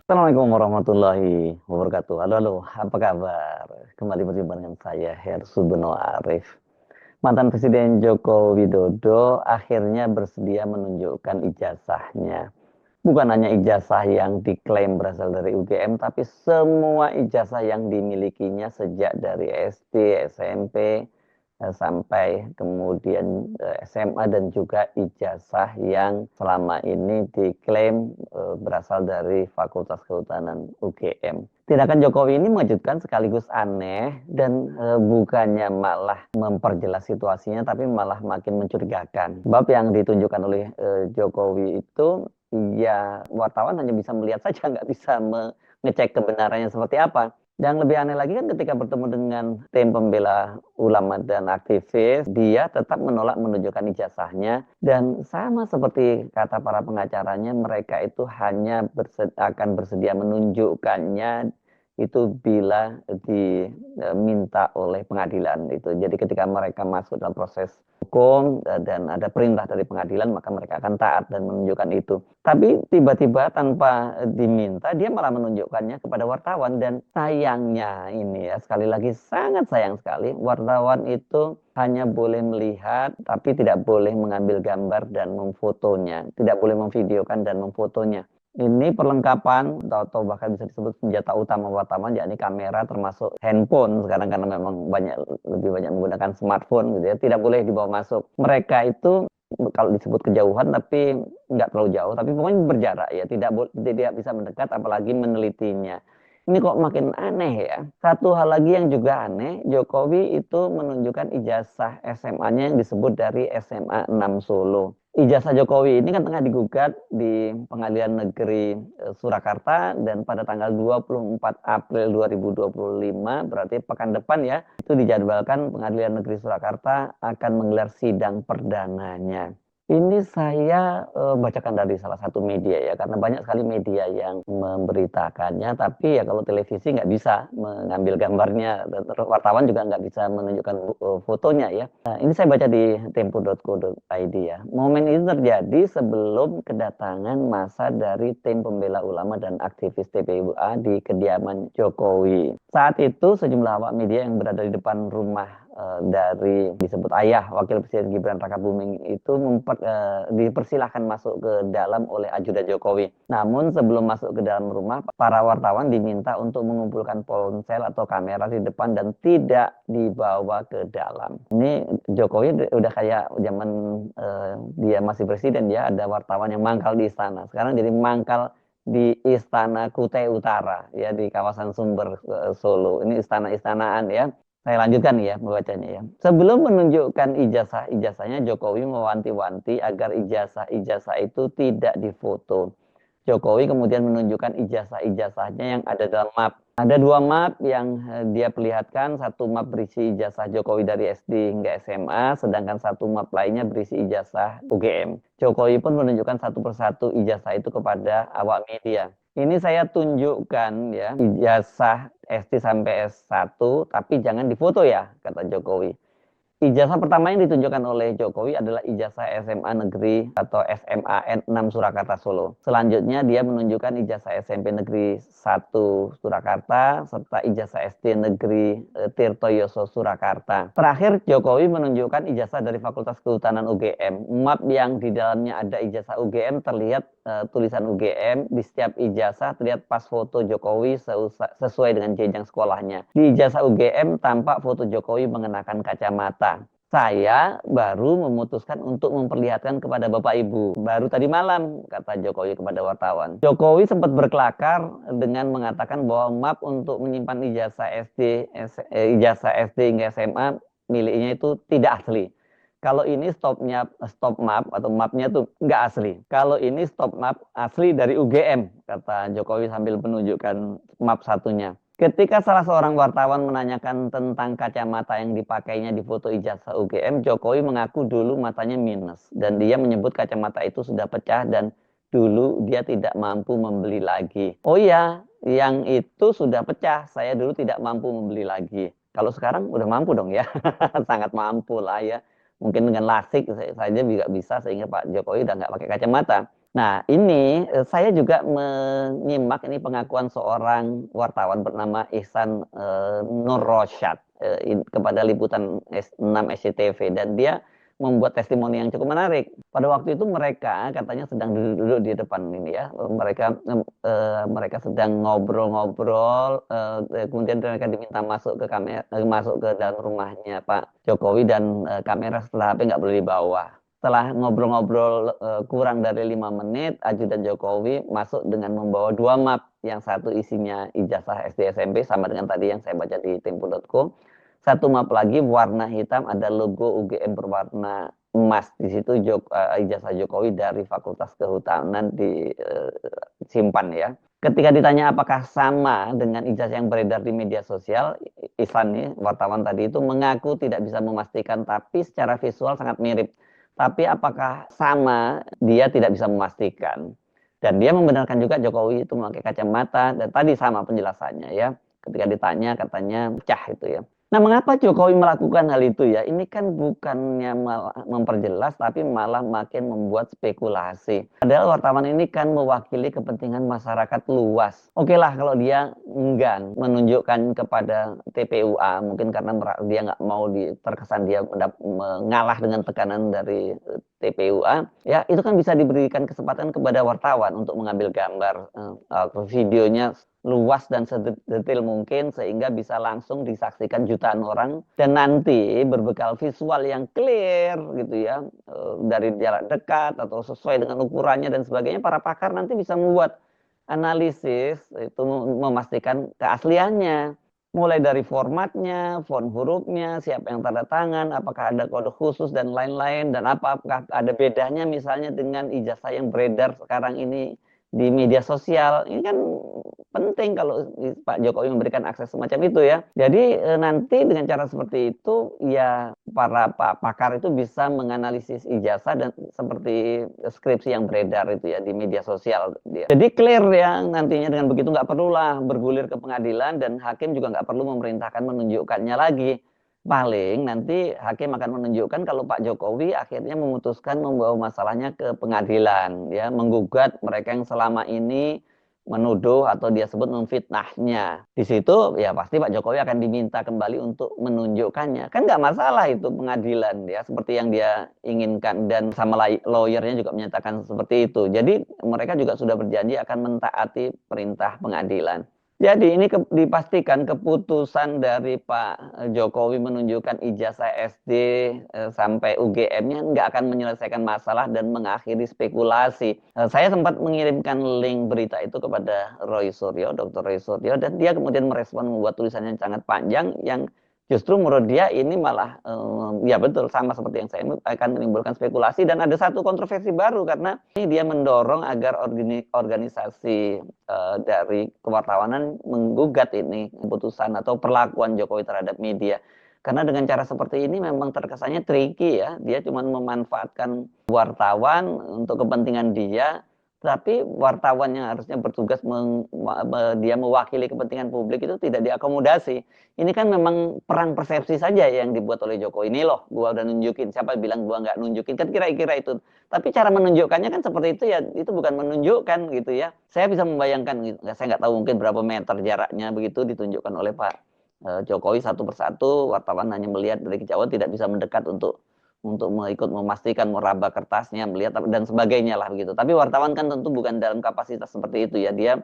Assalamualaikum warahmatullahi wabarakatuh. Halo, halo, apa kabar? Kembali berjumpa dengan saya, Hersu Beno Arif. Mantan Presiden Joko Widodo akhirnya bersedia menunjukkan ijazahnya. Bukan hanya ijazah yang diklaim berasal dari UGM, tapi semua ijazah yang dimilikinya sejak dari SD, SMP, sampai kemudian SMA dan juga ijazah yang selama ini diklaim berasal dari Fakultas Kehutanan UGM. Tindakan Jokowi ini mengejutkan sekaligus aneh dan bukannya malah memperjelas situasinya tapi malah makin mencurigakan. Sebab yang ditunjukkan oleh Jokowi itu ya wartawan hanya bisa melihat saja, nggak bisa mengecek kebenarannya seperti apa. Yang lebih aneh lagi kan ketika bertemu dengan tim pembela ulama dan aktivis, dia tetap menolak menunjukkan ijazahnya dan sama seperti kata para pengacaranya, mereka itu hanya akan bersedia menunjukkannya itu bila diminta oleh pengadilan itu. Jadi ketika mereka masuk dalam proses hukum dan ada perintah dari pengadilan, maka mereka akan taat dan menunjukkan itu. Tapi tiba-tiba tanpa diminta dia malah menunjukkannya kepada wartawan dan sayangnya ini ya sekali lagi sangat sayang sekali wartawan itu hanya boleh melihat tapi tidak boleh mengambil gambar dan memfotonya, tidak boleh memvideokan dan memfotonya. Ini perlengkapan atau bahkan bisa disebut senjata utama wartawan, yakni kamera termasuk handphone sekarang karena memang lebih banyak menggunakan smartphone gitu ya, tidak boleh dibawa masuk. Mereka itu kalau disebut kejauhan tapi nggak terlalu jauh, tapi pokoknya berjarak ya, tidak bisa mendekat apalagi menelitinya. Ini kok makin aneh ya. Satu hal lagi yang juga aneh, Jokowi itu menunjukkan ijazah SMA-nya yang disebut dari SMA 6 Solo. Ijazah Jokowi ini kan tengah digugat di Pengadilan Negeri Surakarta dan pada tanggal 24 April 2025, berarti pekan depan ya, itu dijadwalkan Pengadilan Negeri Surakarta akan menggelar sidang perdananya. Ini saya bacakan dari salah satu media ya, karena banyak sekali media yang memberitakannya, tapi ya kalau televisi nggak bisa mengambil gambarnya, wartawan juga nggak bisa menunjukkan fotonya ya. Nah, ini saya baca di tempo.co.id ya. Momen itu terjadi sebelum kedatangan massa dari tim pembela ulama dan aktivis TPUA di kediaman Jokowi. Saat itu sejumlah awak media yang berada di depan rumah dari disebut ayah Wakil Presiden Gibran Rakabuming itu dipersilahkan masuk ke dalam oleh ajudan Jokowi. Namun sebelum masuk ke dalam rumah, para wartawan diminta untuk mengumpulkan ponsel atau kamera di depan dan tidak dibawa ke dalam. Ini Jokowi udah kayak zaman dia masih presiden ya, ada wartawan yang mangkal di istana. Sekarang jadi mangkal di Istana Kutai Utara ya, di kawasan Sumber Solo. Ini istana-istanaan ya. Saya lanjutkan ya membacanya ya. Sebelum menunjukkan ijazahnya, Jokowi mewanti-wanti agar ijazah itu tidak difoto. Jokowi kemudian menunjukkan ijazahnya yang ada dalam map. Ada dua map yang dia perlihatkan, satu map berisi ijazah Jokowi dari SD hingga SMA, sedangkan satu map lainnya berisi ijazah UGM. Jokowi pun menunjukkan satu persatu ijazah itu kepada awak media. Ini saya tunjukkan ya, ijazah SD sampai S1, tapi jangan difoto ya, kata Jokowi. Ijazah pertama yang ditunjukkan oleh Jokowi adalah ijazah SMA Negeri atau SMAN 6 Surakarta Solo. Selanjutnya dia menunjukkan ijazah SMP Negeri 1 Surakarta serta ijazah SD Negeri Tirtoyoso Surakarta. Terakhir Jokowi menunjukkan ijazah dari Fakultas Kehutanan UGM. Map yang di dalamnya ada ijazah UGM terlihat tulisan UGM, di setiap ijazah terlihat pas foto Jokowi sesuai dengan jenjang sekolahnya. Di ijazah UGM tampak foto Jokowi mengenakan kacamata. Saya baru memutuskan untuk memperlihatkan kepada Bapak Ibu. Baru tadi malam, kata Jokowi kepada wartawan. Jokowi sempat berkelakar dengan mengatakan bahwa map untuk menyimpan ijazah SD hingga SMA miliknya itu tidak asli. Kalau ini stop map atau mapnya tuh nggak asli. Kalau ini stop map asli dari UGM, kata Jokowi sambil menunjukkan map satunya. Ketika salah seorang wartawan menanyakan tentang kacamata yang dipakainya di foto ijazah UGM, Jokowi mengaku dulu matanya minus dan dia menyebut kacamata itu sudah pecah dan dulu dia tidak mampu membeli lagi. Oh iya, yang itu sudah pecah. Saya dulu tidak mampu membeli lagi. Kalau sekarang udah mampu dong ya, sangat mampu lah ya. Mungkin dengan lasik saja juga bisa sehingga Pak Jokowi udah nggak pakai kacamata. Nah, ini saya juga menyimak ini pengakuan seorang wartawan bernama Ihsan Nur Rosyad kepada liputan 6 SCTV, dan dia membuat testimoni yang cukup menarik. Pada waktu itu mereka katanya sedang duduk di depan ini ya, mereka sedang ngobrol-ngobrol, kemudian mereka diminta masuk ke kamera, masuk ke dalam rumahnya Pak Jokowi, dan kamera setelah HP nggak boleh dibawa. Setelah ngobrol-ngobrol kurang dari 5 menit, ajudan Jokowi masuk dengan membawa 2 map. Yang satu isinya ijazah SD SMP sama dengan tadi yang saya baca di tempo.co. Satu map lagi warna hitam, ada logo UGM berwarna emas. Di situ ijazah Jokowi dari Fakultas Kehutanan disimpan ya. Ketika ditanya apakah sama dengan ijazah yang beredar di media sosial, Ihsan nih, wartawan tadi itu mengaku tidak bisa memastikan, tapi secara visual sangat mirip. Tapi apakah sama, dia tidak bisa memastikan. Dan dia membenarkan juga Jokowi itu memakai kacamata, dan tadi sama penjelasannya ya. Ketika ditanya katanya pecah itu ya. Nah, mengapa Jokowi melakukan hal itu ya? Ini kan bukannya malah memperjelas, tapi malah makin membuat spekulasi. Padahal wartawan ini kan mewakili kepentingan masyarakat luas. Oke lah kalau dia enggan menunjukkan kepada TPUA, mungkin karena dia nggak mau terkesan dia mengalah dengan tekanan dari TPUA, ya itu kan bisa diberikan kesempatan kepada wartawan untuk mengambil gambar videonya luas dan sedetail mungkin sehingga bisa langsung disaksikan jutaan orang, dan nanti berbekal visual yang clear gitu ya, dari jarak dekat atau sesuai dengan ukurannya dan sebagainya, para pakar nanti bisa membuat analisis itu memastikan keasliannya, mulai dari formatnya, font hurufnya, siapa yang tanda tangan, apakah ada kode khusus dan lain-lain, dan apakah ada bedanya misalnya dengan ijazah yang beredar sekarang ini di media sosial. Ini kan penting kalau Pak Jokowi memberikan akses semacam itu ya. Jadi nanti dengan cara seperti itu ya para pakar itu bisa menganalisis ijazah dan seperti skripsi yang beredar itu ya di media sosial. Jadi clear ya nantinya, dengan begitu nggak perlulah bergulir ke pengadilan, dan hakim juga nggak perlu memerintahkan menunjukkannya lagi. Paling nanti hakim akan menunjukkan kalau Pak Jokowi akhirnya memutuskan membawa masalahnya ke pengadilan ya, menggugat mereka yang selama ini menuduh atau dia sebut memfitnahnya. Di situ ya pasti Pak Jokowi akan diminta kembali untuk menunjukkannya. Kan nggak masalah itu pengadilan ya, seperti yang dia inginkan, dan sama lawyernya juga menyatakan seperti itu. Jadi mereka juga sudah berjanji akan mentaati perintah pengadilan. Jadi ini dipastikan keputusan dari Pak Jokowi menunjukkan ijazah SD sampai UGM-nya nggak akan menyelesaikan masalah dan mengakhiri spekulasi. Saya sempat mengirimkan link berita itu kepada Roy Suryo, Dr. Roy Suryo, dan dia kemudian merespon membuat tulisan yang sangat panjang yang justru menurut dia ini malah ya betul sama seperti yang saya akan menimbulkan spekulasi. Dan ada satu kontroversi baru karena ini dia mendorong agar organisasi dari kewartawanan menggugat ini keputusan atau perlakuan Jokowi terhadap media. Karena dengan cara seperti ini memang terkesannya tricky ya. Dia cuma memanfaatkan wartawan untuk kepentingan dia, tapi wartawan yang harusnya bertugas dia mewakili kepentingan publik itu tidak diakomodasi. Ini kan memang perang persepsi saja yang dibuat oleh Jokowi. Ini loh, gua udah nunjukin. Siapa bilang gua nggak nunjukin? Kan kira-kira itu. Tapi cara menunjukkannya kan seperti itu ya. Itu bukan menunjukkan gitu ya. Saya bisa membayangkan, gitu. Saya nggak tahu mungkin berapa meter jaraknya begitu ditunjukkan oleh Pak Jokowi satu persatu. Wartawan hanya melihat dari kejauhan, tidak bisa mendekat untuk ikut memastikan, meraba kertasnya, melihat dan sebagainya lah begitu. Tapi wartawan kan tentu bukan dalam kapasitas seperti itu ya. Dia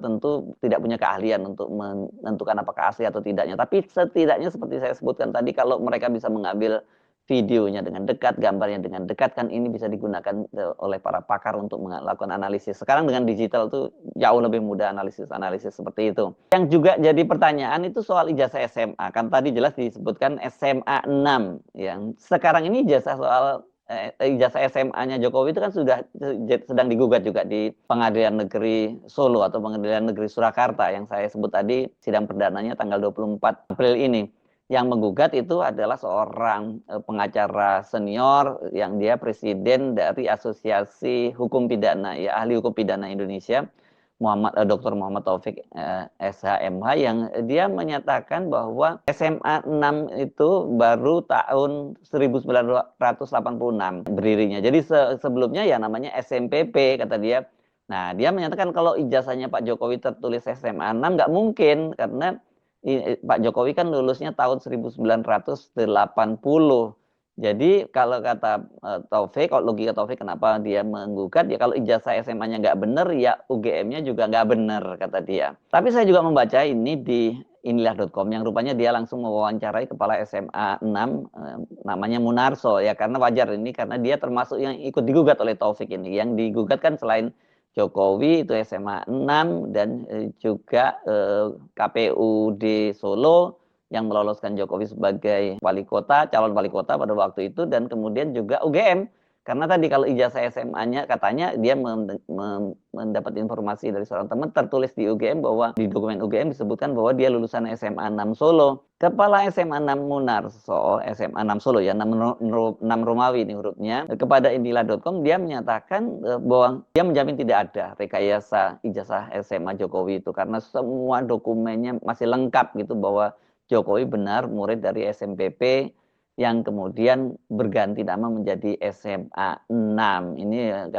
tentu tidak punya keahlian untuk menentukan apakah asli atau tidaknya. Tapi setidaknya seperti saya sebutkan tadi, kalau mereka bisa mengambil videonya dengan dekat, gambarnya dengan dekat, kan ini bisa digunakan oleh para pakar untuk melakukan analisis. Sekarang dengan digital tuh jauh lebih mudah analisis seperti itu. Yang juga jadi pertanyaan itu soal ijazah SMA. Kan tadi jelas disebutkan SMA 6. Yang sekarang ini ijazah SMA-nya Jokowi itu kan sudah sedang digugat juga di Pengadilan Negeri Solo atau Pengadilan Negeri Surakarta yang saya sebut tadi, sidang perdananya tanggal 24 April ini. Yang menggugat itu adalah seorang pengacara senior yang dia presiden dari Asosiasi Hukum Pidana, ya ahli hukum pidana Indonesia, Dr. Muhammad Taufik SHMH, yang dia menyatakan bahwa SMA 6 itu baru tahun 1986 berdirinya. Jadi sebelumnya ya namanya SMPP kata dia. Nah, dia menyatakan kalau ijazahnya Pak Jokowi tertulis SMA 6 nggak mungkin, karena Pak Jokowi kan lulusnya tahun 1980. Jadi kalau kata Taufik, kalau logika Taufik kenapa dia menggugat, ya kalau ijazah SMA-nya nggak benar, ya UGM-nya juga nggak benar, kata dia. Tapi saya juga membaca ini di inilah.com, yang rupanya dia langsung mewawancarai kepala SMA 6, namanya Munarso, ya karena wajar ini, karena dia termasuk yang ikut digugat oleh Taufik ini. Yang digugat kan selain Jokowi itu SMA 6 dan juga KPU di Solo yang meloloskan Jokowi sebagai calon wali kota pada waktu itu, dan kemudian juga UGM. Karena tadi kalau ijazah SMA-nya katanya dia mendapat informasi dari seorang teman tertulis di UGM bahwa di dokumen UGM disebutkan bahwa dia lulusan SMA 6 Solo. Kepala SMA 6 Munarso, SMA 6 Solo ya, 6 Romawi ini hurufnya, kepada inilah.com dia menyatakan bahwa dia menjamin tidak ada rekayasa ijazah SMA Jokowi itu, karena semua dokumennya masih lengkap gitu, bahwa Jokowi benar murid dari SMPP yang kemudian berganti nama menjadi SMA 6. Ini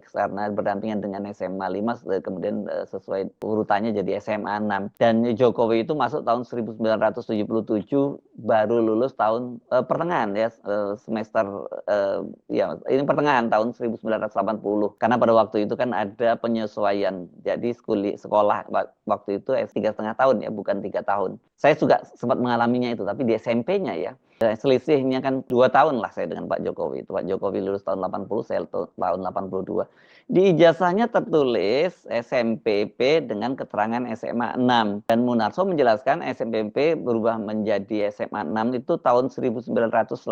karena berdampingan dengan SMA 5, kemudian sesuai urutannya jadi SMA 6. Dan Jokowi itu masuk tahun 1977, baru lulus tahun pertengahan ya, semester ya ini pertengahan tahun 1980. Karena pada waktu itu kan ada penyesuaian. Jadi sekolah waktu itu 3,5 tahun ya, bukan 3 tahun. Saya juga sempat mengalaminya itu, tapi di SMP-nya ya. Selisihnya kan 2 tahun lah saya dengan Pak Jokowi. Itu Pak Jokowi lulus tahun 80, saya tahun 82. Di ijazahnya tertulis SMPP dengan keterangan SMA 6. Dan Munarso menjelaskan SMPP berubah menjadi SMA 6 itu tahun 1985,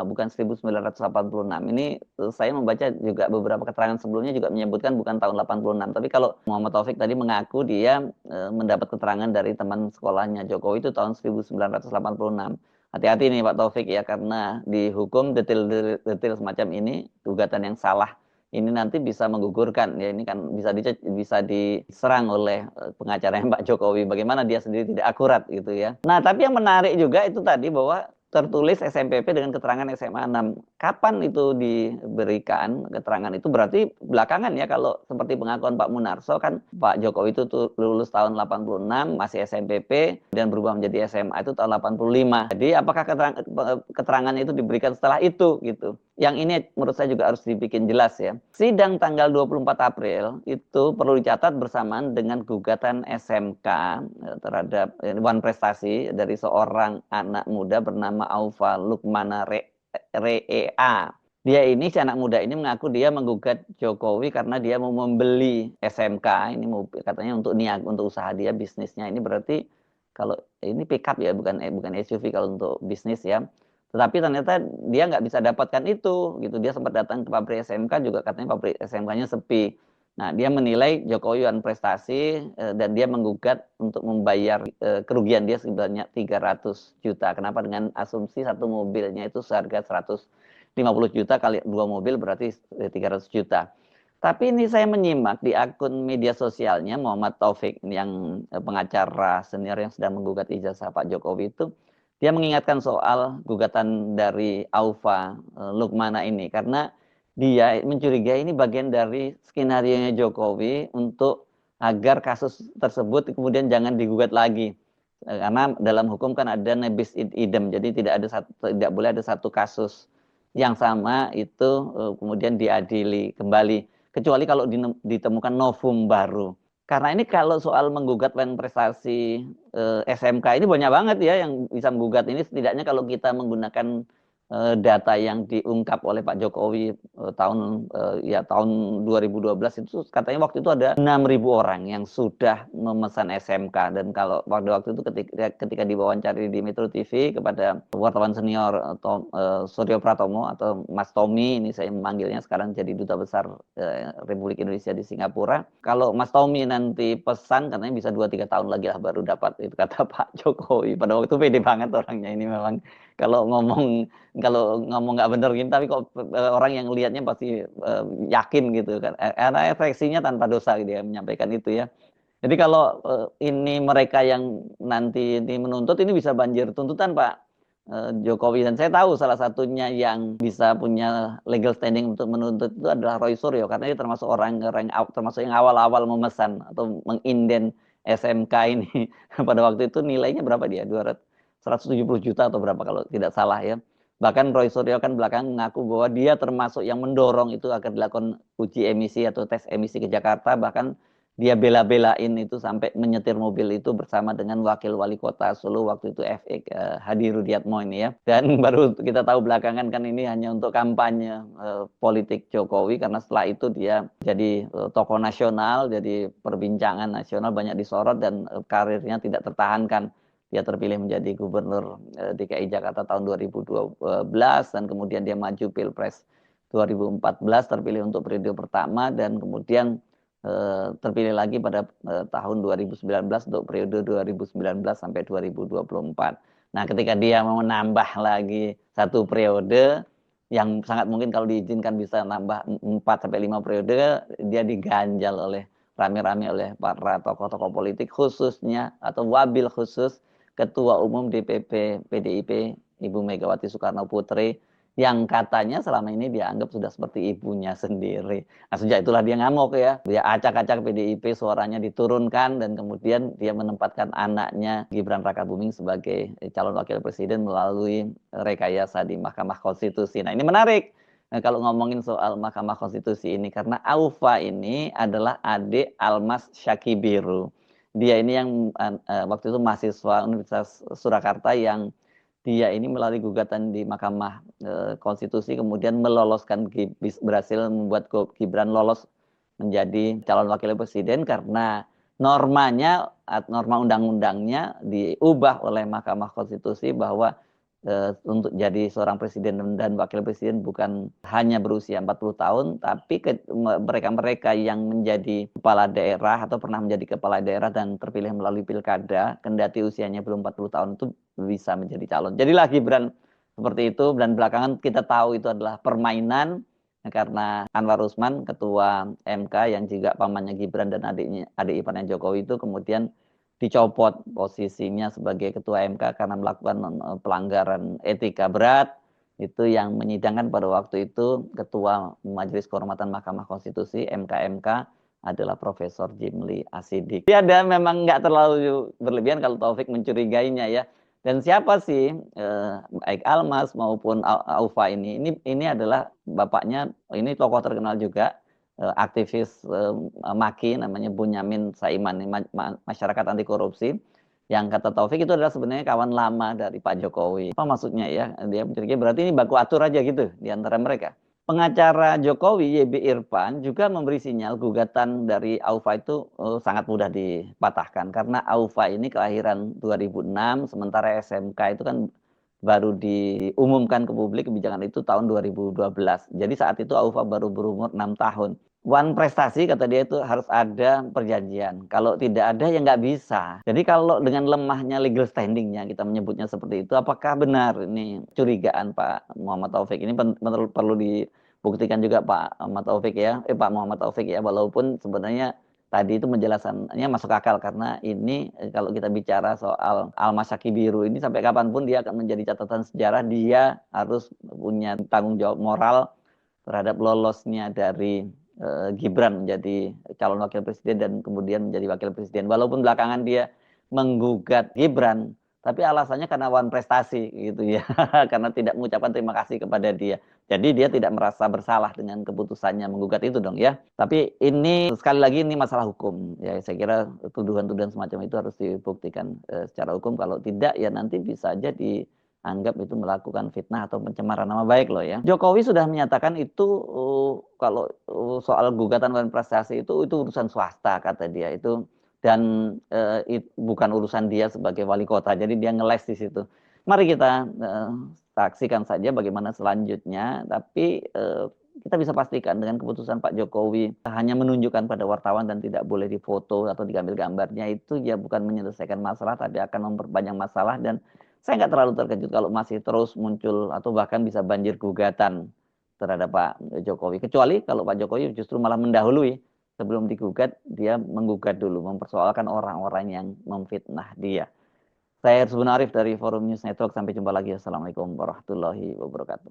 bukan 1986. Ini saya membaca juga beberapa keterangan sebelumnya juga menyebutkan bukan tahun 86. Tapi kalau Muhammad Taufik tadi mengaku dia mendapat keterangan dari teman sekolahnya Jokowi itu tahun 1986. Hati-hati nih Pak Taufik ya, karena di hukum detail semacam ini, gugatan yang salah ini nanti bisa menggugurkan ya, ini kan bisa diserang oleh pengacaranya Pak Jokowi, bagaimana dia sendiri tidak akurat gitu ya. Nah, tapi yang menarik juga itu tadi bahwa tertulis SMPP dengan keterangan SMA 6. Kapan itu diberikan keterangan itu? Berarti belakangan ya, kalau seperti pengakuan Pak Munarso kan Pak Jokowi itu lulus tahun 86, masih SMPP, dan berubah menjadi SMA itu tahun 85. Jadi apakah keterangan itu diberikan setelah itu gitu? Yang ini menurut saya juga harus dibikin jelas ya. Sidang tanggal 24 April itu perlu dicatat bersamaan dengan gugatan SMK terhadap Wan Prestasi dari seorang anak muda bernama Aufa Lukmana Rea. Dia ini, si anak muda ini mengaku dia menggugat Jokowi karena dia mau membeli SMK. Ini mau katanya untuk niat, untuk usaha dia, bisnisnya. Ini berarti kalau ini pickup ya, bukan SUV kalau untuk bisnis ya. Tetapi ternyata dia nggak bisa dapatkan itu gitu. Dia sempat datang ke pabrik SMK juga, katanya pabrik SMK-nya sepi. Nah, dia menilai Jokowi Wan Prestasi dan dia menggugat untuk membayar kerugian dia sebanyak 300 juta. Kenapa? Dengan asumsi satu mobilnya itu seharga 150 juta kali 2 mobil berarti 300 juta. Tapi ini saya menyimak di akun media sosialnya Muhammad Taufik yang pengacara senior yang sedang menggugat ijazah Pak Jokowi itu, dia mengingatkan soal gugatan dari Aufa Lukmana ini, karena dia mencurigai ini bagian dari skenario-nya Jokowi untuk agar kasus tersebut kemudian jangan digugat lagi. Karena dalam hukum kan ada nebis id idem, jadi tidak boleh ada satu kasus yang sama itu kemudian diadili kembali, kecuali kalau ditemukan novum baru. Karena ini kalau soal menggugat Wan Prestasi SMK ini banyak banget ya yang bisa menggugat ini, setidaknya kalau kita menggunakan data yang diungkap oleh Pak Jokowi tahun 2012 itu katanya waktu itu ada 6.000 orang yang sudah memesan SMK, dan kalau pada waktu itu ketika diwawancari di Metro TV kepada wartawan senior Suryo Pratomo atau Mas Tommy, ini saya memanggilnya, sekarang jadi duta besar Republik Indonesia di Singapura. Kalau Mas Tommy nanti pesan katanya bisa 2-3 tahun lagi lah baru dapat, itu kata Pak Jokowi. Pada waktu itu pede banget orangnya ini memang, kalau ngomong nggak bener gini, tapi kok orang yang lihatnya pasti yakin gitu kan. Karena refleksinya tanpa dosa dia menyampaikan itu ya. Jadi kalau ini mereka yang nanti ini menuntut, ini bisa banjir tuntutan Pak Jokowi. Dan saya tahu salah satunya yang bisa punya legal standing untuk menuntut itu adalah Roy Suryo, karena dia termasuk termasuk yang awal-awal memesan atau menginden SMK ini. Pada waktu itu nilainya berapa dia? 170 juta atau berapa kalau tidak salah ya. Bahkan Roy Suryo kan belakang mengaku bahwa dia termasuk yang mendorong itu agar dilakukan uji emisi atau tes emisi ke Jakarta. Bahkan dia bela-belain itu sampai menyetir mobil itu bersama dengan wakil wali kota Solo waktu itu FX Hadi Rudiatmo ini ya. Dan baru kita tahu belakangan kan ini hanya untuk kampanye politik Jokowi, karena setelah itu dia jadi tokoh nasional, jadi perbincangan nasional, banyak disorot, dan karirnya tidak tertahankan. Dia terpilih menjadi gubernur DKI Jakarta tahun 2012, dan kemudian dia maju Pilpres 2014, terpilih untuk periode pertama, dan kemudian terpilih lagi pada tahun 2019 untuk periode 2019 sampai 2024. Nah, ketika dia mau menambah lagi satu periode, yang sangat mungkin kalau diizinkan bisa nambah 4 sampai 5 periode, dia diganjal oleh rame-rame oleh para tokoh-tokoh politik, khususnya atau wabil khusus Ketua Umum DPP PDIP Ibu Megawati Soekarno Putri, yang katanya selama ini dianggap sudah seperti ibunya sendiri. Nah, sejak itulah dia ngamuk ya. Dia acak-acak PDIP, suaranya diturunkan, dan kemudian dia menempatkan anaknya Gibran Rakabuming sebagai calon wakil presiden melalui rekayasa di Mahkamah Konstitusi. Nah, ini menarik. Nah, kalau ngomongin soal Mahkamah Konstitusi ini, karena Aufa ini adalah adik Almas Syakibiru. Dia ini yang waktu itu mahasiswa Universitas Surakarta yang dia ini melalui gugatan di Mahkamah Konstitusi kemudian berhasil membuat Gibran lolos menjadi calon wakil presiden, karena norma undang-undangnya diubah oleh Mahkamah Konstitusi bahwa untuk jadi seorang presiden dan wakil presiden bukan hanya berusia 40 tahun, tapi mereka-mereka yang menjadi kepala daerah atau pernah menjadi kepala daerah dan terpilih melalui pilkada, kendati usianya belum 40 tahun itu bisa menjadi calon. Jadilah Gibran seperti itu, dan belakangan kita tahu itu adalah permainan, karena Anwar Usman, ketua MK yang juga pamannya Gibran dan adik iparnya Jokowi itu kemudian dicopot posisinya sebagai ketua MK karena melakukan pelanggaran etika berat. Itu yang menyidangkan pada waktu itu ketua Majelis Kehormatan Mahkamah Konstitusi MKMK adalah Profesor Jimli Asidik. Dia ada memang nggak terlalu berlebihan kalau Taufik mencurigainya ya. Dan siapa sih baik Almas maupun Aufa ini adalah bapaknya, ini tokoh terkenal juga, aktivis MAKI namanya Bunyamin Saiman, masyarakat anti korupsi, yang kata Taufik itu adalah sebenarnya kawan lama dari Pak Jokowi. Apa maksudnya ya? Dia mencurigai berarti ini baku atur aja gitu di antara mereka. Pengacara Jokowi YB Irfan juga memberi sinyal gugatan dari Aufa itu sangat mudah dipatahkan, karena Aufa ini kelahiran 2006, sementara SMK itu kan baru diumumkan ke publik kebijakan itu tahun 2012. Jadi saat itu Aufa baru berumur 6 tahun. One prestasi kata dia itu harus ada perjanjian. Kalau tidak ada ya nggak bisa. Jadi kalau dengan lemahnya legal standingnya kita menyebutnya seperti itu, apakah benar ini curigaan Pak Muhammad Taufik? Ini perlu dibuktikan juga Pak Muhammad Taufik ya. Pak Muhammad Taufik ya, walaupun sebenarnya tadi itu penjelasannya masuk akal, karena ini kalau kita bicara soal Almas Syakibiru ini sampai kapanpun dia akan menjadi catatan sejarah. Dia harus punya tanggung jawab moral terhadap lolosnya dari Gibran menjadi calon wakil presiden dan kemudian menjadi wakil presiden. Walaupun belakangan dia menggugat Gibran, tapi alasannya karena wan prestasi gitu ya, karena tidak mengucapkan terima kasih kepada dia. Jadi dia tidak merasa bersalah dengan keputusannya menggugat itu dong ya. Tapi ini sekali lagi ini masalah hukum. Ya saya kira tuduhan-tuduhan semacam itu harus dibuktikan secara hukum. Kalau tidak ya nanti bisa aja anggap itu melakukan fitnah atau pencemaran nama baik loh ya. Jokowi sudah menyatakan itu kalau soal gugatan dan prestasi itu urusan swasta kata dia itu, dan bukan urusan dia sebagai wali kota. Jadi dia ngeles di situ. Mari kita saksikan saja bagaimana selanjutnya. Tapi kita bisa pastikan dengan keputusan Pak Jokowi hanya menunjukkan pada wartawan dan tidak boleh difoto atau diambil gambarnya, itu ya bukan menyelesaikan masalah, tapi akan memperpanjang masalah. Dan saya nggak terlalu terkejut kalau masih terus muncul atau bahkan bisa banjir gugatan terhadap Pak Jokowi. Kecuali kalau Pak Jokowi justru malah mendahului, sebelum digugat, dia menggugat dulu, mempersoalkan orang-orang yang memfitnah dia. Saya Hersubun Arif dari Forum News Network. Sampai jumpa lagi. Assalamualaikum warahmatullahi wabarakatuh.